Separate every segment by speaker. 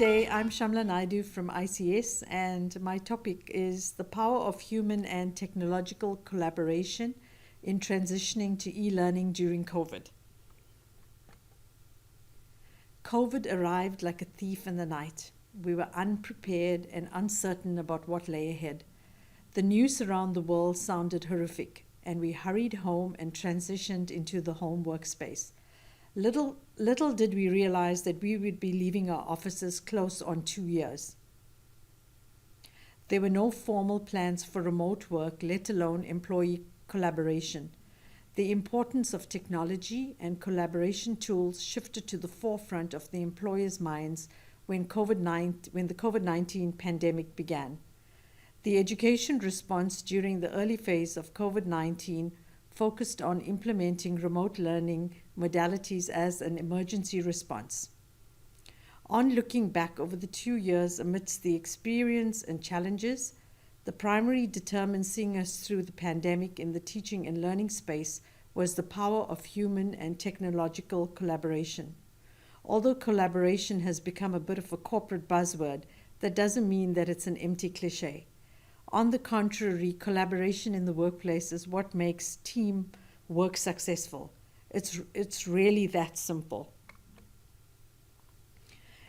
Speaker 1: today I'm Shamla Naidoo from ICS, and my topic is the power of human and technological collaboration in transitioning to e-learning during COVID. COVID arrived like a thief in the night. We were unprepared and uncertain about what lay ahead. The news around the world sounded horrific, and we hurried home and transitioned into the home workspace. Little did we realize that we would be leaving our offices close on 2 years. There were no formal plans for remote work, let alone employee collaboration. The importance of technology and collaboration tools shifted to the forefront of the employers' minds when the COVID-19 pandemic began. The education response during the early phase of COVID-19 focused on implementing remote learning modalities as an emergency response. On looking back over the 2 years amidst the experience and challenges, the primary determinant seeing us through the pandemic in the teaching and learning space was the power of human and technological collaboration. Although collaboration has become a bit of a corporate buzzword, that doesn't mean that it's an empty cliche. On the contrary, collaboration in the workplace is what makes team work successful. It's really that simple.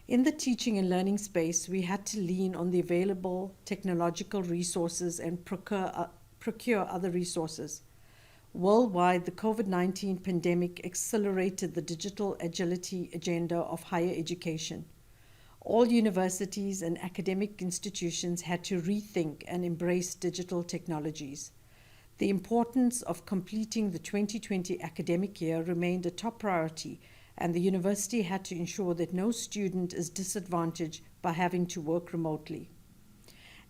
Speaker 1: In the teaching and learning space, we had to lean on the available technological resources and procure other resources. Worldwide, the COVID-19 pandemic accelerated the digital agility agenda of higher education. All universities and academic institutions had to rethink and embrace digital technologies. The importance of completing the 2020 academic year remained a top priority, and the university had to ensure that no student is disadvantaged by having to work remotely.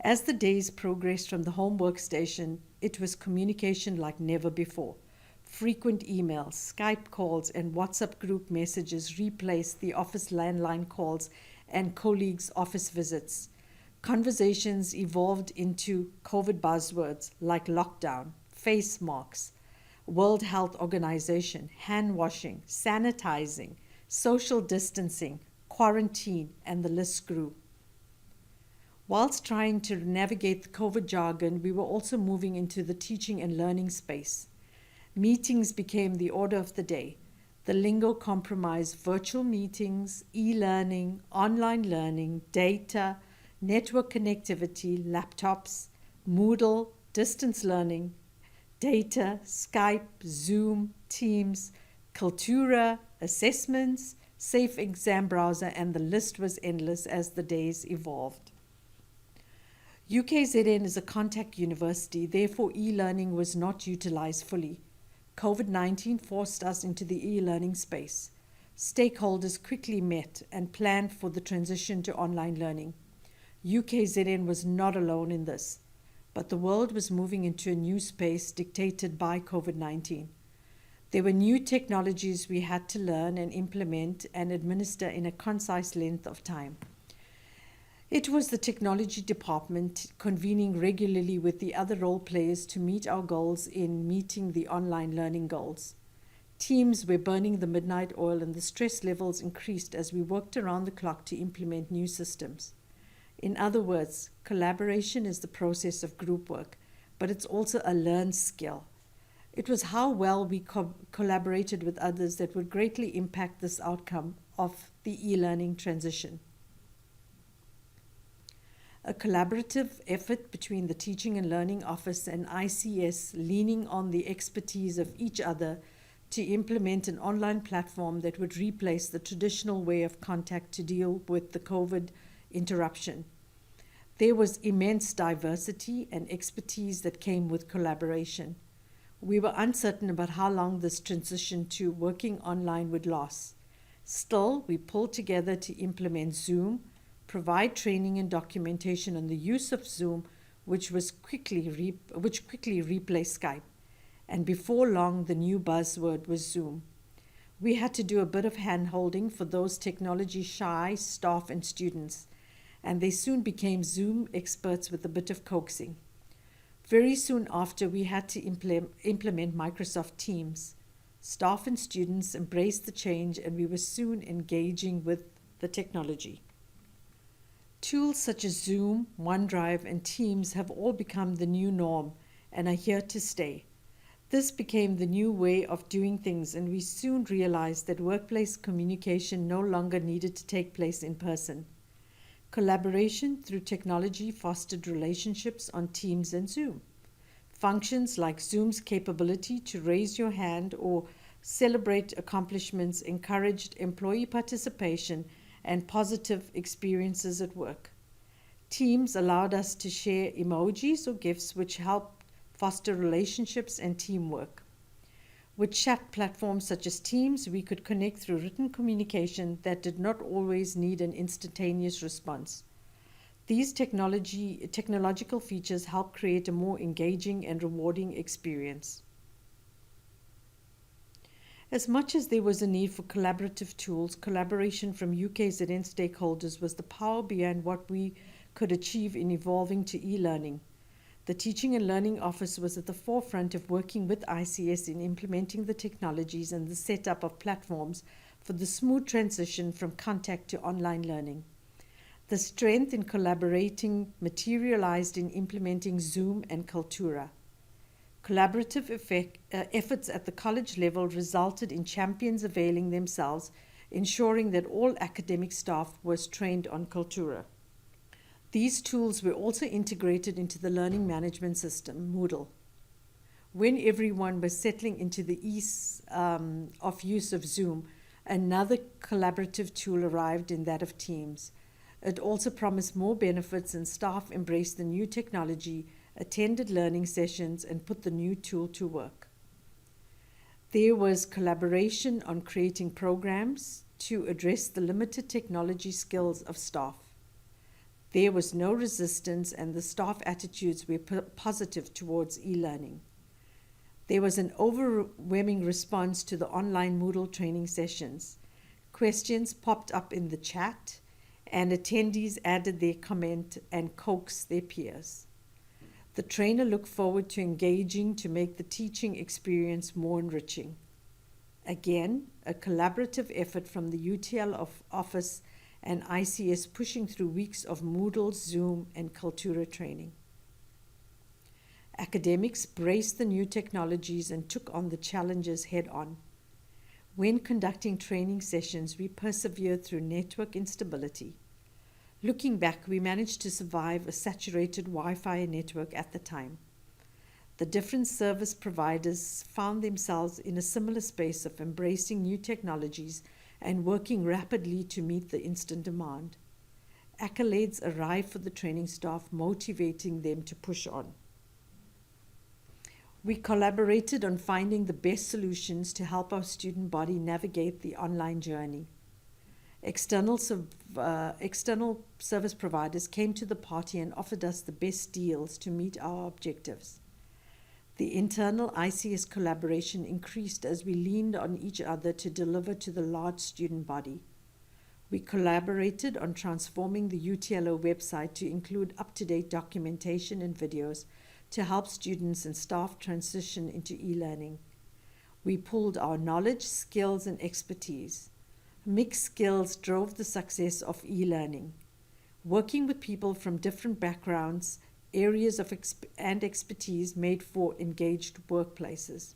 Speaker 1: As the days progressed from the home workstation, it was communication like never before. Frequent emails, Skype calls, and WhatsApp group messages replaced the office landline calls and colleagues' office visits. Conversations evolved into COVID buzzwords like lockdown, face masks, World Health Organization, hand washing, sanitizing, social distancing, quarantine, and the list grew. Whilst trying to navigate the COVID jargon, we were also moving into the teaching and learning space. Meetings became the order of the day. The lingo comprised virtual meetings, e-learning, online learning, data, network connectivity, laptops, Moodle, distance learning, data, Skype, Zoom, Teams, Kaltura, assessments, safe exam browser, and the list was endless as the days evolved. UKZN is a contact university, therefore e-learning was not utilized fully. COVID-19 forced us into the e-learning space. Stakeholders quickly met and planned for the transition to online learning. UKZN was not alone in this, but the world was moving into a new space dictated by COVID-19. There were new technologies we had to learn and implement and administer in a concise length of time. It was the technology department convening regularly with the other role players to meet our goals in meeting the online learning goals. Teams were burning the midnight oil and the stress levels increased as we worked around the clock to implement new systems. In other words, collaboration is the process of group work, but it's also a learned skill. It was how well we collaborated with others that would greatly impact this outcome of the e-learning transition. A collaborative effort between the Teaching and Learning Office and ICS, leaning on the expertise of each other to implement an online platform that would replace the traditional way of contact to deal with the COVID interruption. There was immense diversity and expertise that came with collaboration. We were uncertain about how long this transition to working online would last. Still, we pulled together to implement Zoom, provide training and documentation on the use of Zoom, which quickly replaced Skype. And before long, the new buzzword was Zoom. We had to do a bit of hand-holding for those technology-shy staff and students, and they soon became Zoom experts with a bit of coaxing. Very soon after, we had to implement Microsoft Teams. Staff and students embraced the change, and we were soon engaging with the technology. Tools such as Zoom, OneDrive, and Teams have all become the new norm and are here to stay. This became the new way of doing things, and we soon realized that workplace communication no longer needed to take place in person. Collaboration through technology fostered relationships on Teams and Zoom. Functions like Zoom's capability to raise your hand or celebrate accomplishments encouraged employee participation and positive experiences at work. Teams allowed us to share emojis or GIFs, which helped foster relationships and teamwork. With chat platforms such as Teams, we could connect through written communication that did not always need an instantaneous response. These technological features help create a more engaging and rewarding experience. As much as there was a need for collaborative tools, collaboration from UKZN stakeholders was the power behind what we could achieve in evolving to e-learning. The Teaching and Learning Office was at the forefront of working with ICS in implementing the technologies and the setup of platforms for the smooth transition from contact to online learning. The strength in collaborating materialized in implementing Zoom and Kaltura. Collaborative efforts at the college level resulted in champions availing themselves, ensuring that all academic staff was trained on Kaltura. These tools were also integrated into the learning management system, Moodle. When everyone was settling into the ease of use of Zoom, another collaborative tool arrived in that of Teams. It also promised more benefits, and staff embraced the new technology, attended learning sessions, and put the new tool to work. There was collaboration on creating programs to address the limited technology skills of staff. There was no resistance, and the staff attitudes were positive towards e-learning. There was an overwhelming response to the online Moodle training sessions. Questions popped up in the chat, and attendees added their comment and coaxed their peers. The trainer looked forward to engaging to make the teaching experience more enriching. Again, a collaborative effort from the UTLO office and ICS pushing through weeks of Moodle, Zoom, and Kaltura training. Academics braced the new technologies and took on the challenges head on. When conducting training sessions, we persevered through network instability. Looking back, we managed to survive a saturated Wi-Fi network at the time. The different service providers found themselves in a similar space of embracing new technologies and working rapidly to meet the instant demand. Accolades arrived for the training staff, motivating them to push on. We collaborated on finding the best solutions to help our student body navigate the online journey. External service providers came to the party and offered us the best deals to meet our objectives. The internal ICS collaboration increased as we leaned on each other to deliver to the large student body. We collaborated on transforming the UTLO website to include up-to-date documentation and videos to help students and staff transition into e-learning. We pooled our knowledge, skills, and expertise. Mixed skills drove the success of e-learning. Working with people from different backgrounds, areas of expertise made for engaged workplaces.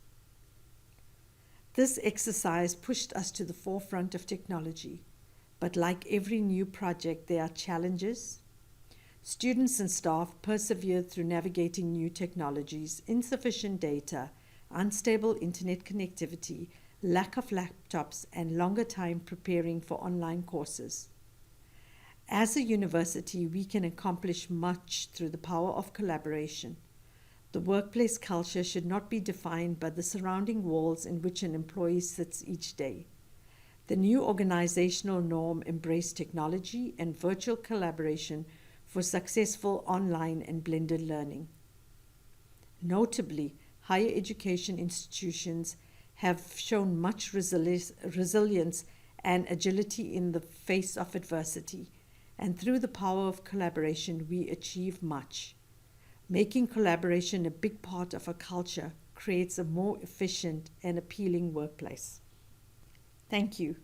Speaker 1: This exercise pushed us to the forefront of technology, but like every new project, there are challenges. Students and staff persevered through navigating new technologies, insufficient data, unstable internet connectivity, lack of laptops, and longer time preparing for online courses. As a university, we can accomplish much through the power of collaboration. The workplace culture should not be defined by the surrounding walls in which an employee sits each day. The new organizational norm embraced technology and virtual collaboration for successful online and blended learning. Notably, higher education institutions have shown much resilience and agility in the face of adversity, and through the power of collaboration, we achieve much. Making collaboration a big part of our culture creates a more efficient and appealing workplace. Thank you.